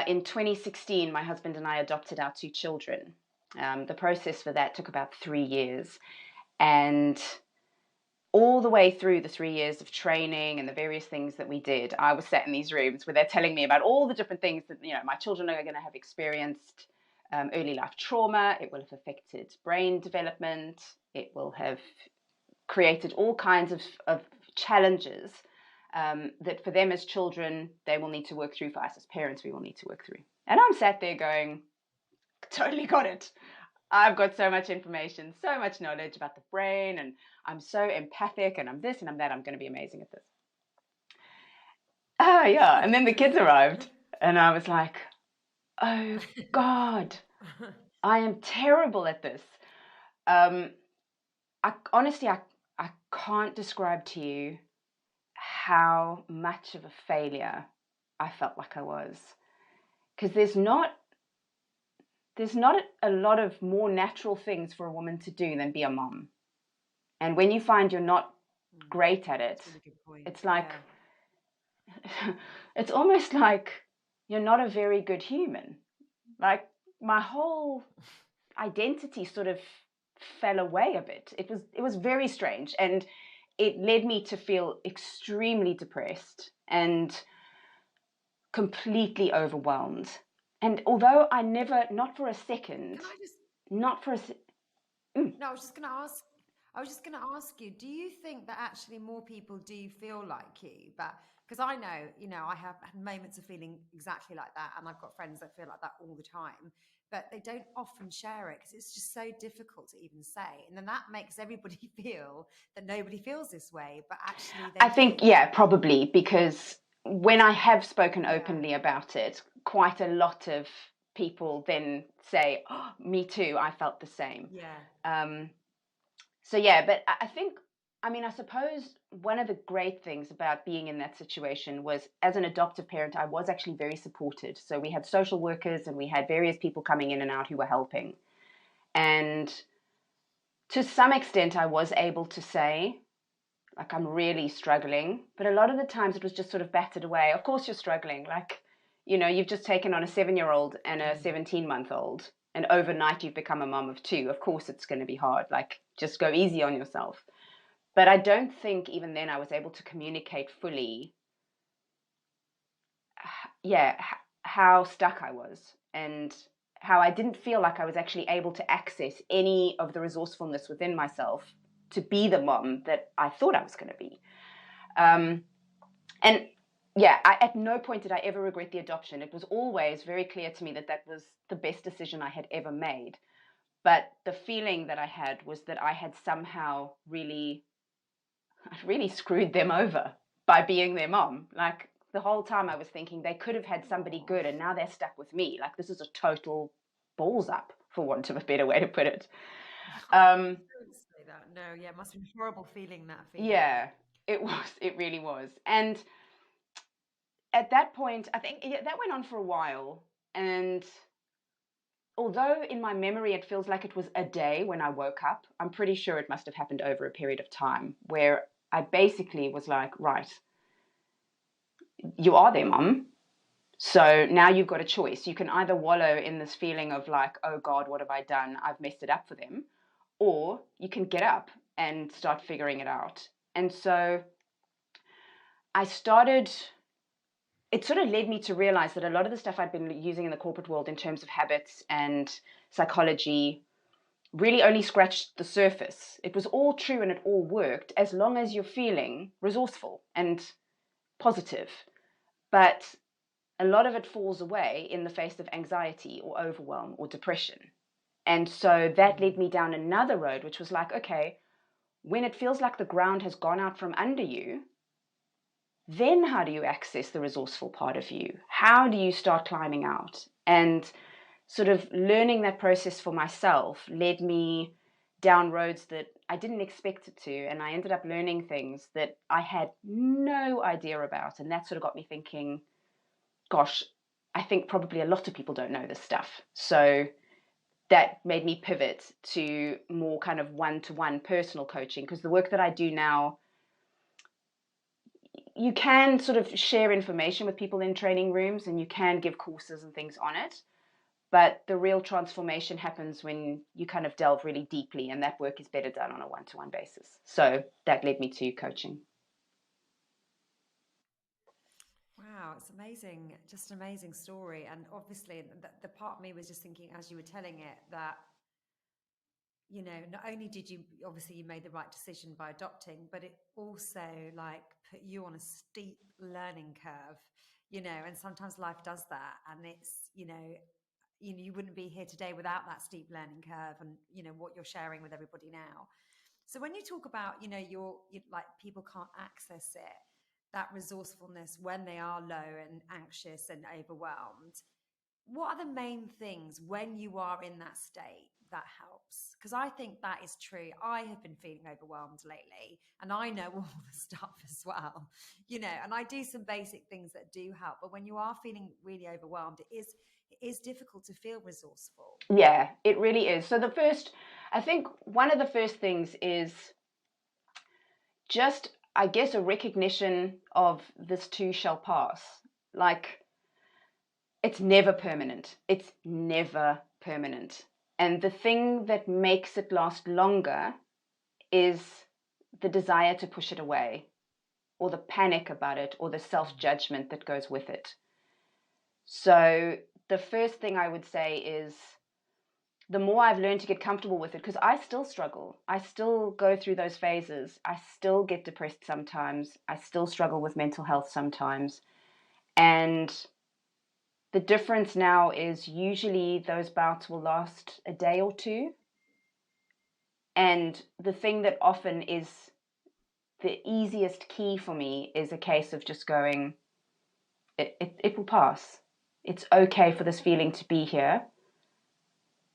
In 2016, my husband and I adopted our 2 children. The process for that took about 3 years. And all the way through the 3 years of training and the various things that we did, I was sat in these rooms where they're telling me about all the different things that, my children are going to have experienced. Early life trauma, it will have affected brain development, it will have created all kinds of challenges that for them as children, they will need to work through. For us as parents, we will need to work through. And I'm sat there going, totally got it. I've got so much information, so much knowledge about the brain, and I'm so empathic, and I'm this and I'm that. I'm going to be amazing at this. Oh, yeah. And then the kids arrived, and I was like, oh, God, I am terrible at this. Honestly, I can't describe to you how much of a failure I felt like I was. Because there's not a lot of more natural things for a woman to do than be a mom. And when you find you're not great at it, it's like, it's almost like you're not a very good human. Like my whole identity sort of fell away a bit. It was very strange, and it led me to feel extremely depressed and completely overwhelmed. And although I never, not for a second, not for a No, I was just going to ask you, do you think that actually more people do feel like you? But because I know, I have had moments of feeling exactly like that. And I've got friends that feel like that all the time, but they don't often share it because it's just so difficult to even say. And then that makes everybody feel that nobody feels this way, but actually they I think, do. yeah, probably, because when I have spoken openly about it, quite a lot of people then say, oh, me too, I felt the same. Yeah. So yeah, but I think, I suppose one of the great things about being in that situation was, as an adoptive parent, I was actually very supported. So we had social workers and we had various people coming in and out who were helping. And to some extent, I was able to say, like, I'm really struggling. But a lot of the times it was just sort of battered away. Of course you're struggling. Like, you've just taken on a 7-year-old and a 17-month-old, and overnight you've become a mom of 2. Of course it's going to be hard. Like, just go easy on yourself. But I don't think even then I was able to communicate fully, how stuck I was, and how I didn't feel like I was actually able to access any of the resourcefulness within myself to be the mom that I thought I was going to be. And yeah, at no point did I ever regret the adoption. It was always very clear to me that that was the best decision I had ever made. But the feeling that I had was that I had somehow really screwed them over by being their mom. Like, the whole time I was thinking they could have had somebody good, and now they're stuck with me. Like, this is a total balls up, for want of a better way to put it. Don't say that. No, yeah, it must have been horrible feeling that feeling. Yeah, it was. It really was. And at that point, I think that went on for a while. And although in my memory it feels like it was a day when I woke up, I'm pretty sure it must have happened over a period of time where I basically was like, right, you are their mum. So now you've got a choice. You can either wallow in this feeling of like, oh God, what have I done? I've messed it up for them. Or you can get up and start figuring it out. And so I started, it sort of led me to realize that a lot of the stuff I'd been using in the corporate world in terms of habits and psychology really only scratched the surface. It was all true and it all worked as long as you're feeling resourceful and positive. But a lot of it falls away in the face of anxiety or overwhelm or depression. And so that led me down another road, which was like, okay, when it feels like the ground has gone out from under you, then how do you access the resourceful part of you? How do you start climbing out? And sort of learning that process for myself led me down roads that I didn't expect it to. And I ended up learning things that I had no idea about. And that sort of got me thinking, gosh, I think probably a lot of people don't know this stuff. So that made me pivot to more kind of one-to-one personal coaching, because the work that I do now, you can sort of share information with people in training rooms, and you can give courses and things on it. But the real transformation happens when you kind of delve really deeply, and that work is better done on a one-to-one basis. So that led me to coaching. Wow, it's amazing. Just an amazing story. And obviously, the part of me was just thinking as you were telling it that, you know, not only did you, obviously, you made the right decision by adopting, but it also like put you on a steep learning curve, you know, and sometimes life does that. And it's, you wouldn't be here today without that steep learning curve and, you know, what you're sharing with everybody now. So when you talk about, you know, like people can't access it, that resourcefulness when they are low and anxious and overwhelmed, what are the main things when you are in that state that helps? Because I think that is true. I have been feeling overwhelmed lately, and I know all the stuff as well, you know, and I do some basic things that do help. But when you are feeling really overwhelmed, it is difficult to feel resourceful. Yeah, it really is. So I think one of the first things is just, I guess, a recognition of this too shall pass. Like, it's never permanent. It's never permanent. And the thing that makes it last longer is the desire to push it away, or the panic about it, or the self-judgment that goes with it. So the first thing I would say is, the more I've learned to get comfortable with it, because I still struggle. I still go through those phases. I still get depressed sometimes. I still struggle with mental health sometimes. And the difference now is usually those bouts will last a day or two. And the thing that often is the easiest key for me is a case of just going, it will pass. It's okay for this feeling to be here.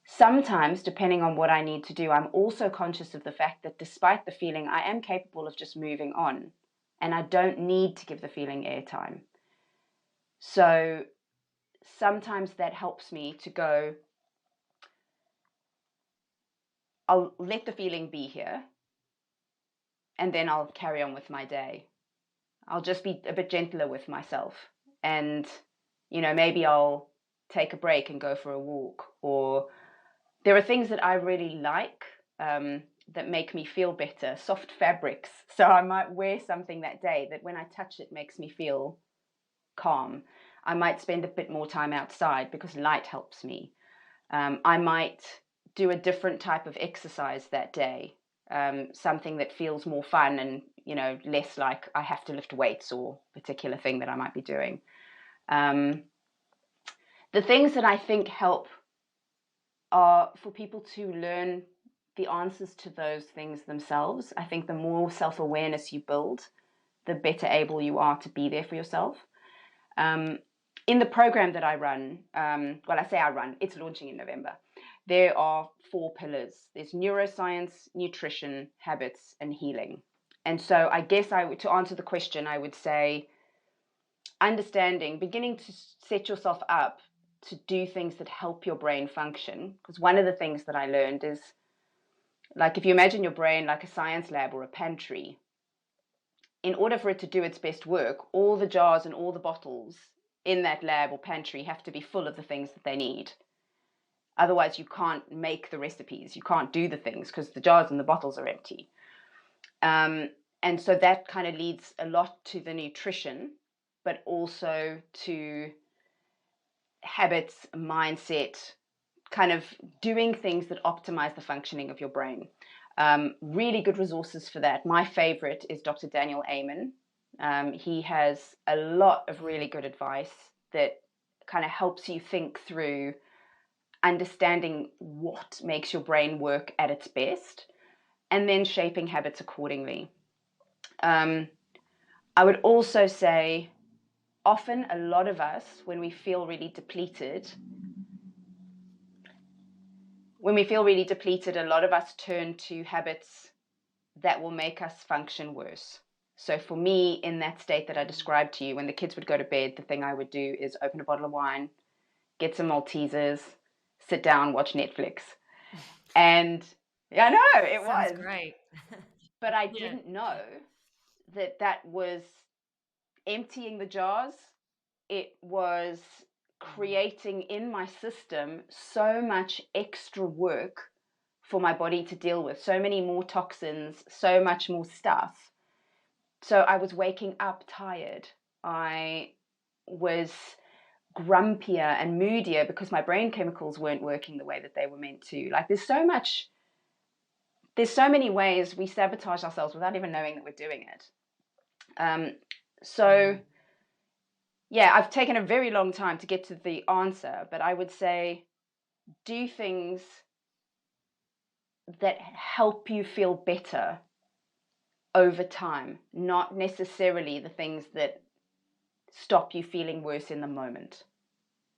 Sometimes, depending on what I need to do, I'm also conscious of the fact that despite the feeling, I am capable of just moving on, and I don't need to give the feeling airtime. So sometimes that helps me to go, I'll let the feeling be here, and then I'll carry on with my day. I'll just be a bit gentler with myself, and, you know, maybe I'll take a break and go for a walk, or there are things that I really like that make me feel better, soft fabrics. So I might wear something that day that when I touch it makes me feel calm. I might spend a bit more time outside because light helps me. I might do a different type of exercise that day, something that feels more fun and, you know, less like I have to lift weights or particular thing that I might be doing. The things that I think help are for people to learn the answers to those things themselves. I think the more self-awareness you build, the better able you are to be there for yourself. In the program that I run, well, I say I run, it's launching in November. There are 4 pillars. There's neuroscience, nutrition, habits, and healing. And so I guess to answer the question, I would say understanding, beginning to set yourself up to do things that help your brain function. Because one of the things that I learned is, like, if you imagine your brain like a science lab or a pantry, in order for it to do its best work, all the jars and all the bottles in that lab or pantry have to be full of the things that they need. Otherwise, you can't make the recipes. You can't do the things because the jars and the bottles are empty. And so that kind of leads a lot to the nutrition, but also to habits, mindset, kind of doing things that optimize the functioning of your brain. Really good resources for that. My favorite is Dr. Daniel Amen. He has a lot of really good advice that kind of helps you think through understanding what makes your brain work at its best and then shaping habits accordingly. I would also say often a lot of us, when we feel really depleted, a lot of us turn to habits that will make us function worse. So for me, in that state that I described to you, when the kids would go to bed, the thing I would do is open a bottle of wine, get some Maltesers, sit down, watch Netflix. And I know it Sounds was great. but I Yeah. didn't know that that was emptying the jars. It was creating in my system so much extra work for my body to deal with, so many more toxins, so much more stuff. So I was waking up tired. I was grumpier and moodier because my brain chemicals weren't working the way that they were meant to. Like there's so many ways we sabotage ourselves without even knowing that we're doing it. So yeah, I've taken a very long time to get to the answer, but I would say do things that help you feel better over time, not necessarily the things that stop you feeling worse in the moment.